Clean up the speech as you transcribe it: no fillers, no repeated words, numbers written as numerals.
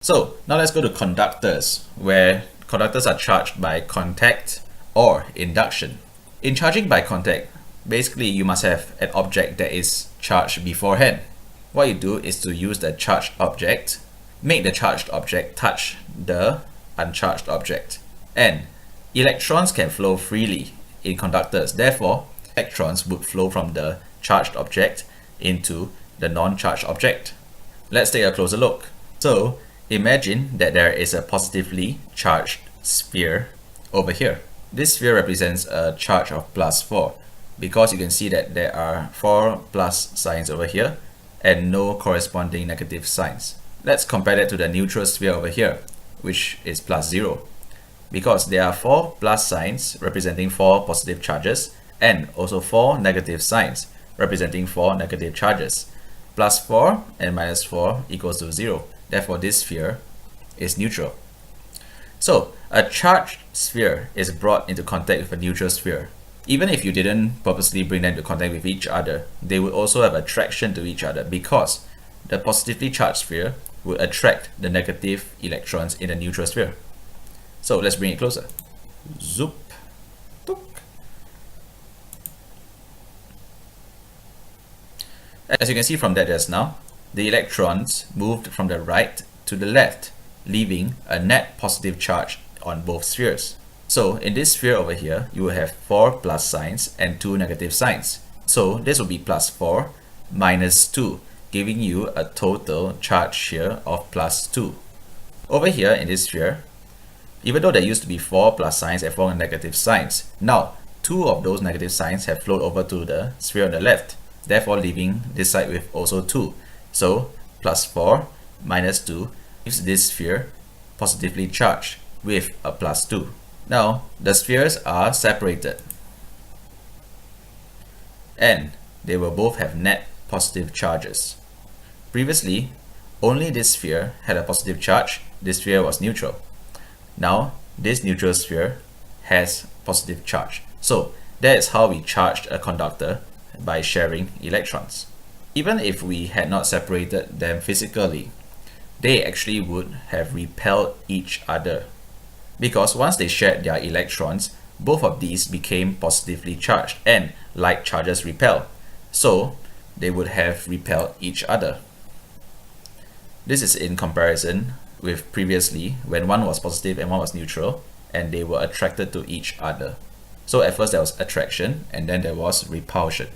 So now let's go to conductors, where conductors are charged by contact or induction. In charging by contact, basically you must have an object that is charged beforehand. What you do is to use the charged object, make the charged object touch the uncharged object. And electrons can flow freely in conductors. Therefore, electrons would flow from the charged object into the non-charged object. Let's take a closer look. So imagine that there is a positively charged sphere over here. This sphere represents a charge of +4 because you can see that there are 4 plus signs over here and no corresponding negative signs. Let's compare that to the neutral sphere over here, which is +0, because there are 4 plus signs representing 4 positive charges and also 4 negative signs representing 4 negative charges. +4 and -4 equals to 0. Therefore, this sphere is neutral. So a charged sphere is brought into contact with a neutral sphere. Even if you didn't purposely bring them into contact with each other, they would also have attraction to each other because the positively charged sphere would attract the negative electrons in the neutral sphere. So let's bring it closer. Zoop. Took. As you can see from that just now, the electrons moved from the right to the left, leaving a net positive charge on both spheres. So in this sphere over here, you will have 4 plus signs and 2 negative signs. So this will be +4 minus 2, giving you a total charge here of +2. Over here in this sphere, even though there used to be 4 plus signs and 4 negative signs, now 2 of those negative signs have flowed over to the sphere on the left, therefore leaving this side with also 2. So +4 minus 2 gives this sphere positively charged with a +2. Now the spheres are separated and they will both have net positive charges. Previously, only this sphere had a positive charge, this sphere was neutral. Now this neutral sphere has positive charge. So that is how we charged a conductor, by sharing electrons. Even if we had not separated them physically, they actually would have repelled each other, because once they shared their electrons, both of these became positively charged and like charges repel, so they would have repelled each other. This is in comparison with previously when one was positive and one was neutral and they were attracted to each other. So at first there was attraction and then there was repulsion.